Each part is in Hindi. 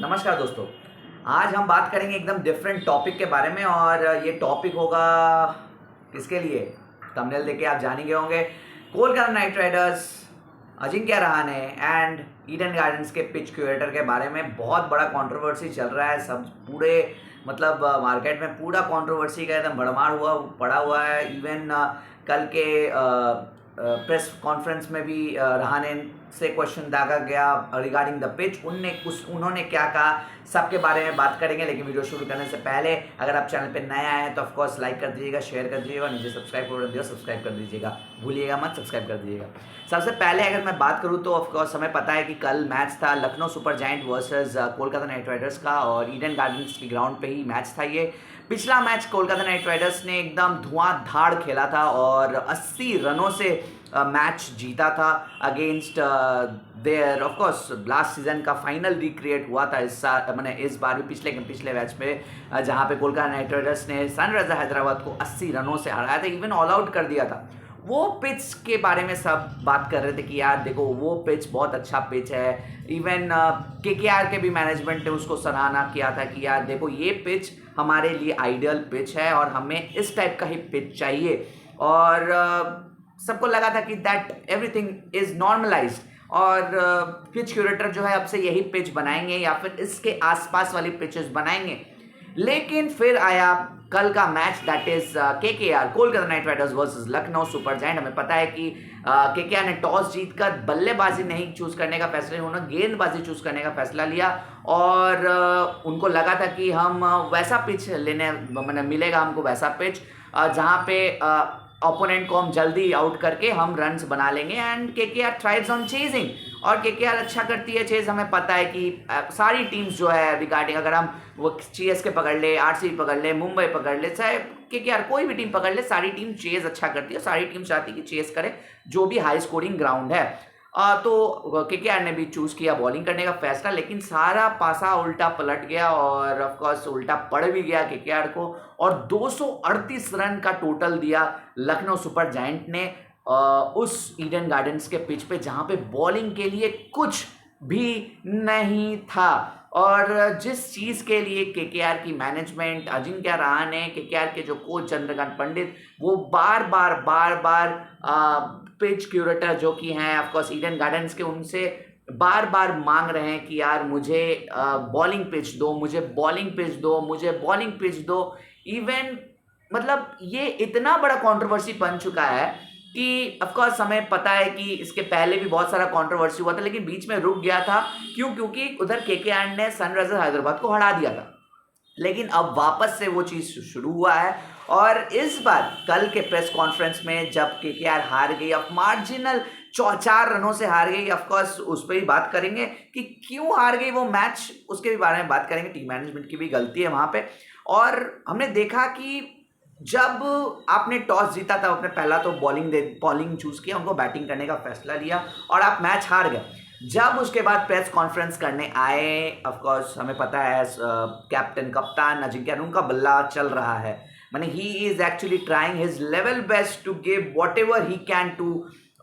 नमस्कार दोस्तों। आज हम बात करेंगे एकदम डिफरेंट टॉपिक के बारे में और ये टॉपिक होगा किसके लिए? थंबनेल देख के आप जान ही गए होंगे। Kolkata Knight Riders, Ajinkya Rahane and Eden gardens के पिच क्यूरेटर के बारे में बहुत बड़ा कंट्रोवर्सी चल रहा है। सब पूरे मतलब मार्केट में पूरा कंट्रोवर्सी का एकदम भड़मार हुआ पड़ा हुआ है। इवन कल के प्रेस कॉन्फ्रेंस में भी रहाणे से क्वेश्चन दागा गया रिगार्डिंग द पिच। उन्होंने क्या कहा, सबके बारे में बात करेंगे। लेकिन वीडियो शुरू करने से पहले अगर आप चैनल पे नए आए हैं तो ऑफकोर्स लाइक कर दीजिएगा, शेयर कर दीजिएगा, नीचे सब्सक्राइब कर दीजिएगा, सब्सक्राइब कर दीजिएगा, भूलिएगा मत, सब्सक्राइब कर दीजिएगा। सबसे पहले अगर मैं बात करूँ तो ऑफकोर्स हमें पता है कि कल मैच था Lucknow super giant versus Kolkata Knight Riders का, और ईडन गार्डन्स के ग्राउंड पे ही मैच था। ये पिछला मैच कोलकाता नाइट राइडर्स ने एकदम धुआंधार खेला था और 80 रनों से मैच जीता था against their. Of course last season का फाइनल रिक्रिएट हुआ था इस बार भी पिछले मैच में जहां पे कोलकाता नाइट राइडर्स ने सनराइजर हैदराबाद को 80 रनों से हराया था, इवन ऑल आउट कर दिया था। वो पिच के बारे में सब बात कर रहे थे कि यार देखो वो पिच बहुत अच्छा पिच है। इवन केकेआर के भी मैनेजमेंट ने उसको सराहना किया था कि यार देखो ये पिच हमारे लिए आइडियल पिच है और हमें इस टाइप का ही पिच चाहिए। और सबको लगा था कि दैट एवरीथिंग इज नॉर्मलाइज्ड और पिच क्यूरेटर जो है अब से यही पिच बनाएंगे या फिर इसके आसपास वाली पिचेस बनाएंगे। लेकिन फिर आया कल का match, that is KKR Kolkata Knight Riders versus Lucknow super giant. हमें पता है कि केकेआर ने टॉस जीतकर बल्लेबाजी नहीं चूज करने का फैसला, उन्होंने गेंदबाजी चूज करने का फैसला लिया। और उनको लगा था कि हम वैसा पिच लेने मैंने मिलेगा हमको वैसा पिच जहाँ पे ओपोनेंट को हम जल्दी आउट करके हम रन्स बना लेंगे। And KKR thrives on chasing, और केकेआर अच्छा करती है चेज। हमें पता है कि सारी टीम्स जो है रिगार्डिंग, अगर हम वो सीएसके पकड़ ले, आरसीबी पकड़ ले, मुंबई पकड़ ले, चाहे केकेआर कोई भी टीम पकड़ ले, सारी टीम चेज अच्छा करती है। सारी टीम चाहती है कि चेज करे जो भी हाई स्कोरिंग ग्राउंड है। तो केकेआर ने भी चूज किया बॉलिंग करने का फैसला, लेकिन सारा पासा उल्टा पलट गया और ऑफ कोर्स उल्टा पड़ भी गया केकेआर को। और 238 रन का टोटल दिया लखनऊ सुपर जायंट ने उस ईडन गार्डन्स के पिच पे, जहां पे बॉलिंग के लिए कुछ भी नहीं था। और जिस चीज के लिए केकेआर की मैनेजमेंट, अजिंक्य रहाणे, केकेआर के जो कोच चंद्रकांत पंडित, वो बार बार पिच क्यूरेटर जो कि हैं ऑफ कोर्स ईडन गार्डन्स के, उनसे बार बार मांग रहे हैं कि यार मुझे बॉलिंग पिच दो, मुझे बॉलिंग पिच दो, मुझे बॉलिंग पिच दो। इवन मतलब ये इतना बड़ा कंट्रोवर्सी बन चुका है कि ऑफ कोर्स हमें पता है कि इसके पहले भी बहुत सारा कंट्रोवर्सी हुआ था, लेकिन बीच में रुक गया था। क्योंकि उधर केकेआर ने सनराइजर हैदराबाद को हरा दिया था। लेकिन अब वापस से वो चीज शुरू हुआ है। और इस बार कल के प्रेस कॉन्फ्रेंस में जब केकेआर हार गई, अब मार्जिनल 4 रनों से हार गई, ऑफ कोर्स उस पर भी बात करेंगे कि क्यों हार गई वो मैच, उसके भी बारे में बात करेंगे। टीम मैनेजमेंट की भी गलती है वहां पे। और हमने देखा कि जब आपने टॉस जीता था, आपने पहला तो बॉलिंग चूज किया, उनको बैटिंग करने का फैसला लिया और आप मैच हार गए। जब उसके बाद प्रेस कॉन्फ्रेंस करने आए, ऑफ कोर्स हमें पता है कैप्टन कप्तान अजिंक्य, उनका बल्ला चल रहा है। माने he is actually trying his level best to give whatever he can to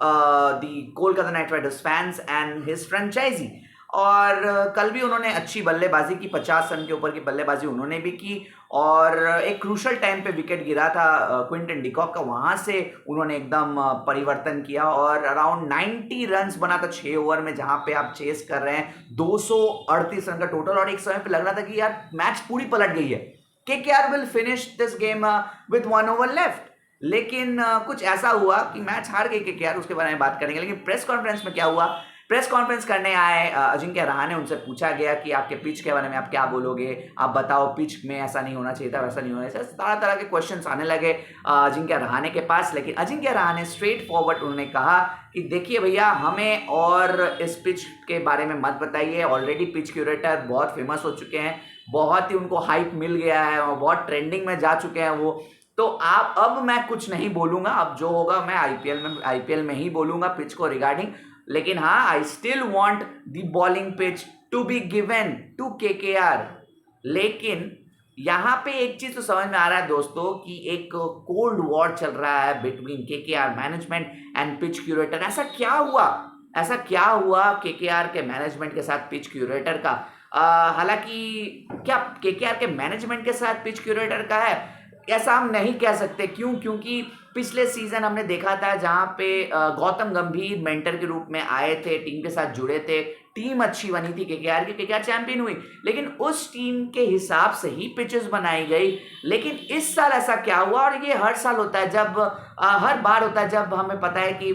the Kolkata Knight Riders fans and his franchise. और कल भी उन्होंने अच्छी बल्लेबाजी की, 50 रन के ऊपर की बल्लेबाजी उन्होंने भी की। और एक क्रूशल टाइम पे विकेट गिरा था क्विंटन डिकॉक का, वहां से उन्होंने एकदम परिवर्तन किया और अराउंड 90 रन्स बना था 6 ओवर में, जहां पे आप चेस कर रहे हैं 238 रन का टोटल। और एक समय पे लग रहा था कि यार मैच पूरी पलट गई है, KKR will finish this game with 1 over left. लेकिन कुछ ऐसा हुआ कि मैच हार गई केकेआर, उसके बारे में बात करेंगे। लेकिन प्रेस कॉन्फ्रेंस में क्या हुआ, प्रेस कॉन्फ्रेंस करने आए अजिंक्य रहाणे, उनसे पूछा गया कि आपके पिच के बारे में आप क्या बोलोगे, आप बताओ पिच में ऐसा नहीं होना चाहिए था, वैसा नहीं होना चाहिए। तरह तरह के क्वेश्चंस आने लगे अजिंक्य रहाणे के पास। लेकिन अजिंक्य रहाणे स्ट्रेट फॉरवर्ड उन्होंने कहा कि देखिए भैया, हमें और इस पिच के बारे में मत बताइए। ऑलरेडी पिच क्यूरेटर बहुत फेमस हो चुके हैं, बहुत ही उनको हाइप मिल गया है और बहुत ट्रेंडिंग में जा चुके हैं वो। तो आप अब मैं कुछ नहीं बोलूंगा, अब जो होगा मैं आईपीएल में ही बोलूंगा पिच को रिगार्डिंग। लेकिन हाँ, I still want the bowling pitch to be given to KKR. लेकिन यहाँ पे एक चीज तो समझ में आ रहा है दोस्तों कि एक कोल्ड वॉर चल रहा है between KKR management and pitch curator. ऐसा क्या हुआ केकेआर के मैनेजमेंट के साथ पिच क्यूरेटर का? हालांकि क्या केकेआर के मैनेजमेंट के साथ पिच क्यूरेटर का है, ऐसा हम नहीं कह सकते। क्यों? क्योंकि पिछले सीजन हमने देखा था जहां पे गौतम गंभीर मेंटर के रूप में आए थे, टीम के साथ जुड़े थे, टीम अच्छी बनी थी केकेआर की, केकेआर चैंपियन हुई, लेकिन उस टीम के हिसाब से ही पिचेस बनाई गई। लेकिन इस साल ऐसा क्या हुआ, और ये हर साल होता है, जब हर बार होता है जब हमें पता है कि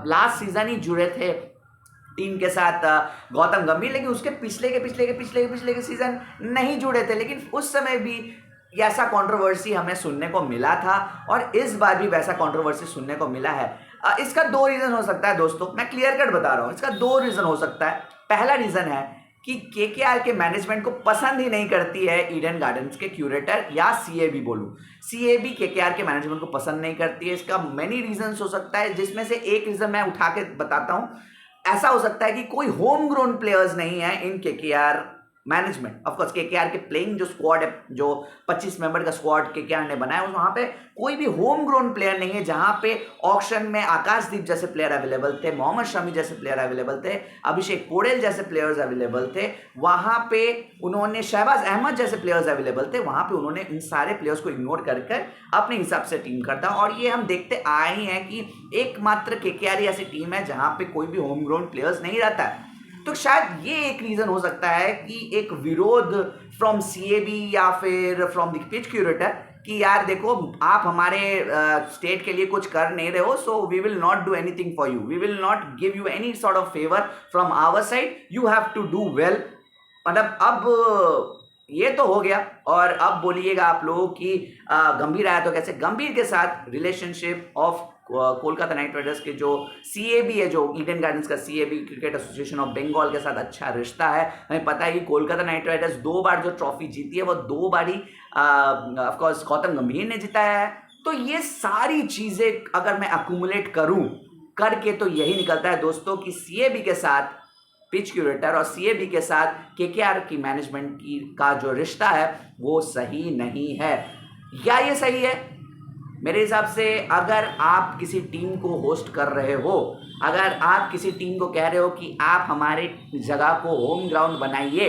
लास्ट सीजन ही जुड़े थे टीम के साथ गौतम गंभीर, लेकिन उसके पिछले के सीजन नहीं जुड़े थे, लेकिन उस समय भी ऐसा कंट्रोवर्सी हमें सुनने को मिला था, और इस बार भी वैसा कंट्रोवर्सी सुनने को मिला है। इसका दो रीजन हो सकता है दोस्तों, मैं क्लियर कट बता रहा हूं, इसका दो रीजन हो सकता है। पहला रीजन है कि केकेआर के मैनेजमेंट को पसंद ही नहीं करती है ईडन गार्डन्स के क्यूरेटर, या सीएबी बोलूं, सीएबी केकेआर के मैनेजमेंट को पसंद नहीं करती है। इसका मेनी रीजंस हो सकता है, जिसमें से एक रीजन मैं उठा के बताता हूं। ऐसा हो सकता है कि कोई होम ग्रोन प्लेयर्स नहीं है in KKR management. Of course KKR के प्लेइंग जो स्क्वाड है, जो 25 मेंबर का स्क्वाड केकेआर ने बनाया, वहां पे कोई भी होम ग्रोन प्लेयर नहीं है। जहां पे ऑक्शन में आकाशदीप जैसे प्लेयर अवेलेबल थे, मोहम्मद शमी जैसे प्लेयर अवेलेबल थे, अभिषेक पोड़ेल जैसे प्लेयर्स अवेलेबल थे, वहां पे उन्होंने शहबाज अहमद जैसे प्लेयर्स अवेलेबल थे, वहां पे उन्होंने इन सारे प्लेयर्स को इग्नोर कर अपने हिसाब से टीम करता। और ये हम देखते आए ही हैं कि एकमात्र केकेआर ऐसी टीम है जहां पे कोई भी होम ग्रोन प्लेयर्स नहीं रहता है। तो शायद ये एक रीजन हो सकता है कि एक विरोध फ्रॉम सीएबी या फिर फ्रॉम द पिच क्यूरेटर कि यार देखो, आप हमारे स्टेट के लिए कुछ कर नहीं रहे हो, so we will not do anything for you, we will not give you any sort of favour from our side, you have to do well. मतलब अब ये तो हो गया, और अब बोलिएगा आप लोगों की गंभीर आया तो कैसे। गंभीर के साथ relationship of Kolkata Knight Riders के जो सीएबी है, जो ईडन गार्डन्स का CAB, cricket association of Bengal के साथ अच्छा रिश्ता है। हमें पता है कि कोलकाता नाइट राइडर्स 2 बार जो ट्रॉफी जीती है वो 2 बार ही ऑफ कोर्स गौतम गंभीर ने जिताया है। तो ये सारी चीजें अगर मैं अक्यूमुलेट करूं करके तो यही निकलता है दोस्तों कि सीएबी के साथ पिच क्यूरेटर और सीएबी के साथ केकेआर की मैनेजमेंट की का जो रिश्ता है वो सही नहीं है। या ये सही है? मेरे हिसाब से अगर आप किसी टीम को होस्ट कर रहे हो, अगर आप किसी टीम को कह रहे हो कि आप हमारे जगह को होम ग्राउंड बनाइए,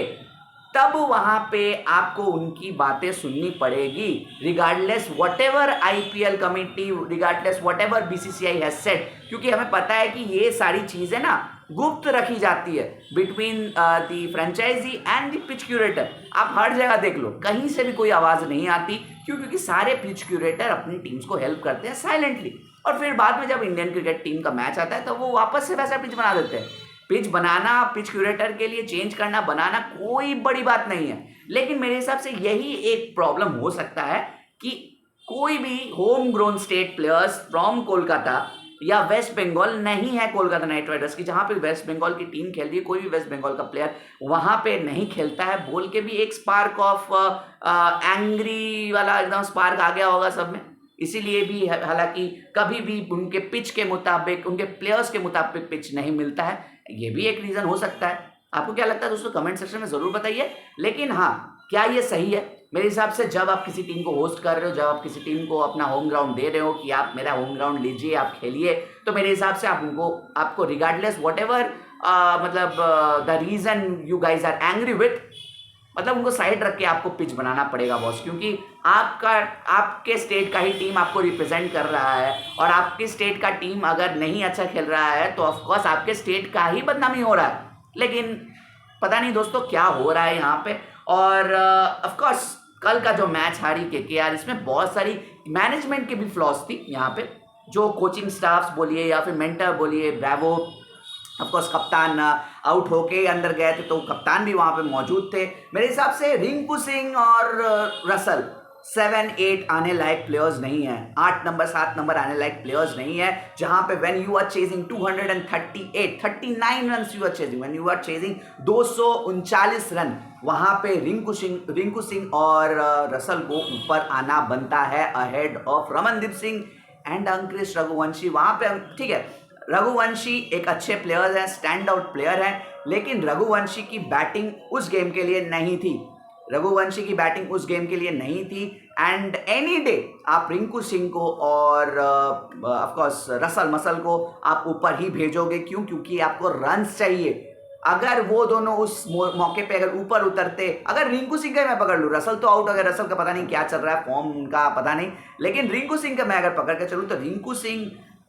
तब वहां पे आपको उनकी बातें सुननी पड़ेगी, regardless whatever IPL committee, regardless whatever BCCI has said. क्योंकि हमें पता है कि ये सारी चीजें ना गुप्त रखी जाती है between the franchise and the pitch curator. आप हर जगह देख लो, कहीं से भी कोई आवाज नहीं आती। क्यों? क्योंकि सारे पिच क्यूरेटर अपनी टीम्स को हेल्प करते हैं साइलेंटली, और फिर बाद में जब इंडियन क्रिकेट टीम का मैच आता है तो वो वापस से वैसा पिच बना देते हैं। पिच बनाना, पिच क्यूरेटर के लिए चेंज करना, बनाना कोई बड़ी बात नहीं है। लेकिन मेरे हिसाब से यही एक प्रॉब्लम हो सकता है कि कोई भी home grown state players from Kolkata या वेस्ट बंगाल नहीं है कोलकाता नाइट राइडर्स की। जहां पे वेस्ट बंगाल की टीम खेल रही है, कोई भी वेस्ट बंगाल का प्लेयर वहां पे नहीं खेलता है बोल के भी एक स्पार्क ऑफ एंग्री वाला एकदम स्पार्क आ गया होगा सब में। इसीलिए भी हालांकि कभी भी उनके पिच के मुताबिक, उनके प्लेयर्स के मुताबिक पिच नहीं मिलता है, ये भी एक रीजन हो सकता है। आपको क्या लगता है दोस्तों? कमेंट सेक्शन में जरूर बताइए। लेकिन हाँ, क्या ये सही है? मेरे हिसाब से जब आप किसी टीम को होस्ट कर रहे हो, जब आप किसी टीम को अपना होम ग्राउंड दे रहे हो कि आप मेरा होम ग्राउंड लीजिए, आप खेलिए, तो मेरे हिसाब से आपको रिगार्डलेस व्हाटएवर मतलब the reason you guys are angry with, मतलब उनको साइड रख के आपको पिच बनाना पड़ेगा बॉस। क्योंकि आपके स्टेट का ही टीम आपको रिप्रेजेंट कर रहा है, और आपके स्टेट का टीम अगर नहीं अच्छा खेल रहा है तो ऑफकोर्स आपके स्टेट का ही बदनामी हो रहा है। लेकिन पता नहीं दोस्तों क्या हो रहा है यहाँ पे। और ऑफकोर्स कल का जो मैच हारी केकेआर, इसमें बहुत सारी मैनेजमेंट की भी फ्लॉज थी यहाँ पे। जो कोचिंग स्टाफ्स बोलिए या फिर मेंटर बोलिए, ब्रावो, ऑफकोर्स कप्तान आउट होके अंदर गए थे तो कप्तान भी वहां पे मौजूद थे। मेरे हिसाब से रिंकू सिंह और रसल 7-8 आने लायक प्लेयर्स नहीं है, 8 नंबर 7 नंबर आने लायक प्लेयर्स नहीं है। जहां पे when you are chasing 239 run you are chasing, when you are chasing 239 run, वहां पे रिंकू सिंह और रसल को ऊपर आना बनता है ahead of Ramandeep Singh and Angkrish Raghuvanshi. वहां पे ठीक है, रघुवंशी एक अच्छे प्लेयर हैं, स्टैंड आउट प्लेयर हैं, लेकिन रघुवंशी की बैटिंग उस गेम के लिए नहीं थी, रघुवंशी की बैटिंग उस गेम के लिए नहीं थी। एंड एनी डे आप रिंकू सिंह को और ऑफ कोर्स रसल मसल को आप ऊपर ही भेजोगे। क्यों? क्योंकि आपको रन्स चाहिए। अगर वो दोनों उस मौके पे अगर ऊपर उतरते, अगर रिंकू सिंह का मैं पकड़ लूँ, रसल तो आउट हो गया, रसल का पता नहीं क्या चल रहा है, फॉर्म उनका पता नहीं, लेकिन रिंकू सिंह का मैं अगर पकड़ के चलूँ तो रिंकू सिंह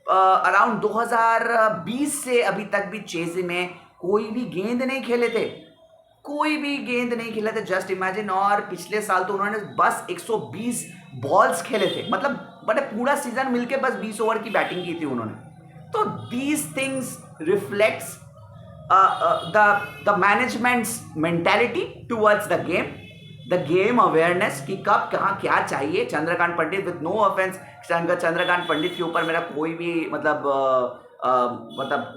अराउंड 2020 से अभी तक भी चेज़ में कोई भी गेंद नहीं खेले थे, कोई भी गेंद नहीं खेले थे, जस्ट इमेजिन। और पिछले साल तो उन्होंने बस 120 बॉल्स खेले थे, मतलब बड़े पूरा सीजन मिलके बस 20 ओवर की बैटिंग की थी उन्होंने। तो these things reflects the management's mentality towards the game awareness कि कब कहाँ क्या चाहिए। Chandrakant Pandit, with no offence Chandrakant Pandit के ऊपर मेरा कोई भी मतलब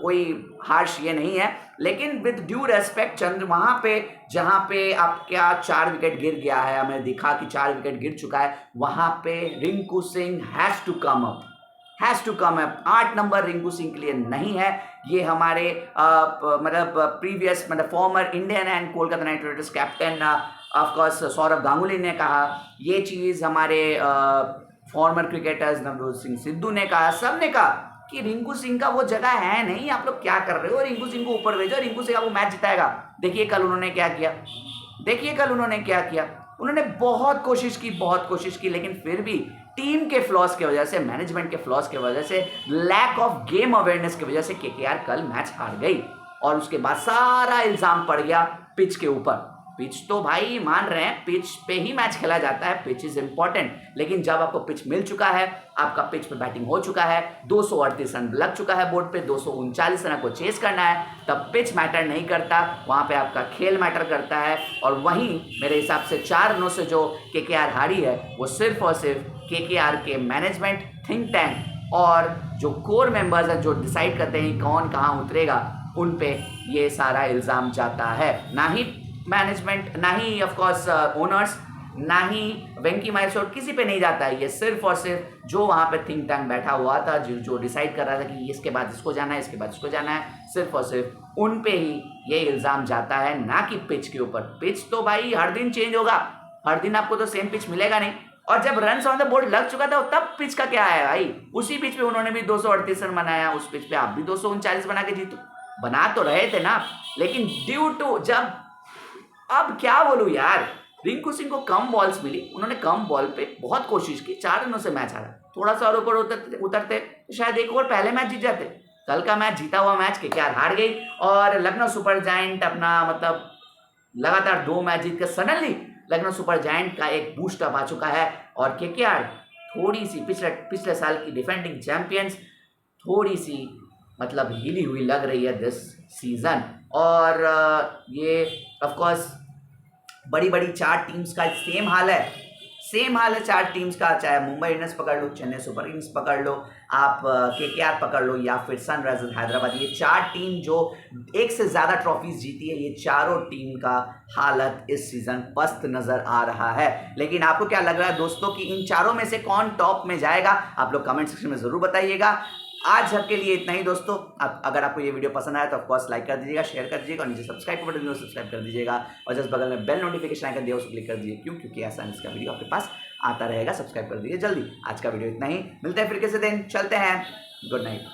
कोई हार्श ये नहीं है, लेकिन विद ड्यू रेस्पेक्ट वहाँ पे जहाँ पे आपका 4 विकेट गिर गया है, हमें दिखा कि 4 विकेट गिर चुका है, वहाँ पे Rinku Singh has to come up. 8 number Rinku Singh के लिए नहीं है। ये हमारे मतलब प्रीवियस मतलब former Indian and Kolkata Knight Riders captain of course Sourav Ganguly ने कहा, ये चीज़ हमारे फॉर्मर क्रिकेटर्स नवजोत सिंह सिद्धू ने कहा, सब ने कहा कि रिंकू सिंह का वो जगह है नहीं, आप लोग क्या कर रहे हो, रिंकू सिंह को ऊपर भेजो, रिंकू सिंह आपको मैच जिताएगा। देखिए कल उन्होंने क्या किया, उन्होंने बहुत कोशिश की, लेकिन फिर भी टीम के फ्लॉस की वजह से, मैनेजमेंट के फ्लॉस की वजह से, लैक ऑफ गेम अवेयरनेस की वजह से केकेआर कल मैच हार गई। और उसके बाद सारा इल्जाम पड़ गया पिच के ऊपर। पिच तो भाई मान रहे हैं, पिच पे ही मैच खेला जाता है, पिच इज इंपॉर्टेंट, लेकिन जब आपको पिच मिल चुका है, आपका पिच पे बैटिंग हो चुका है, 238 रन लग चुका है बोर्ड पे, 239 रन को चेस करना है, तब पिच मैटर नहीं करता, वहाँ पे आपका खेल मैटर करता है। और वहीं मेरे हिसाब से 4 रनों से जो केकेआर हारी है, वो सिर्फ और सिर्फ केकेआर के मैनेजमेंट, थिंक टैंक और जो कोर मेंबर्स हैं जो डिसाइड करते हैं कौन कहाँ उतरेगा, उन पे ये सारा इल्ज़ाम जाता है। ना ही मैनेजमेंट, ना ही ऑफ कोर्स ओनर्स, ना ही वेंकी माइसोर, किसी पे नहीं जाता है। ये सिर्फ और सिर्फ जो वहाँ पे थिंक टैंक बैठा हुआ था, जो डिसाइड कर रहा था कि इसके बाद इसको जाना है, इसके बाद इसको जाना है, सिर्फ और सिर्फ उन पे ही ये इल्ज़ाम जाता है, ना कि पिच के ऊपर। पिच तो भाई हर दिन चेंज होगा, हर दिन आपको तो सेम पिच मिलेगा नहीं। और जब रन ऑन द बोर्ड लग चुका था तब पिच का क्या है भाई, उसी पिच पे उन्होंने भी 238 रन बनाया, उस पिच पे आप भी 239 बना के जीतो, बना तो रहे थे ना, लेकिन ड्यू टू जब, अब क्या बोलूं यार, रिंकू सिंह को कम बॉल्स मिली, उन्होंने कम बॉल पे बहुत कोशिश की, 4 रनों से मैच हारा। थोड़ा सा और ऊपर उतरते तो शायद एक और पहले मैच जीत जाते। कल का मैच जीता हुआ मैच केकेआर हार गई, और लखनऊ सुपर जायंट अपना मतलब लगातार 2 मैच जीत कर सडनली लखनऊ सुपर जायंट का एक बूस्ट अप आ चुका है। और केकेआर थोड़ी सी पिछले साल की डिफेंडिंग चैंपियंस थोड़ी सी मतलब हिली हुई लग रही है दिस सीजन। और ये ऑफ कोर्स बड़ी 4 टीम्स का सेम हाल है 4 टीम्स का, चाहे मुंबई इंडियंस पकड़ लो, चेन्नई सुपर किंग्स पकड़ लो, आप केकेआर पकड़ लो, या फिर सनराइजर्स हैदराबाद, ये 4 टीम जो एक से ज़्यादा ट्रॉफीज जीती है, ये चारों टीम का हालत इस सीज़न पस्त नज़र आ रहा है। लेकिन आपको क्या लग रहा है दोस्तों कि इन चारों में से कौन टॉप में जाएगा? आप लोग कमेंट सेक्शन में ज़रूर बताइएगा। आज के लिए इतना ही दोस्तों। अगर आपको ये वीडियो पसंद आया तो ऑफकोर्स लाइक कर दीजिएगा, शेयर कर दीजिएगा, और नीचे सब्सक्राइब का बटन सब्सक्राइब कर दीजिएगा, और जस्ट बगल में बेल नोटिफिकेशन आइकन दिया उसको क्लिक कर दीजिए। क्योंकि ऐसा इसका वीडियो आपके पास आता रहेगा। सब्सक्राइब कर दीजिए जल्दी। आज का वीडियो इतना ही, मिलते हैं फिर किसी दिन, चलते हैं, गुड नाइट।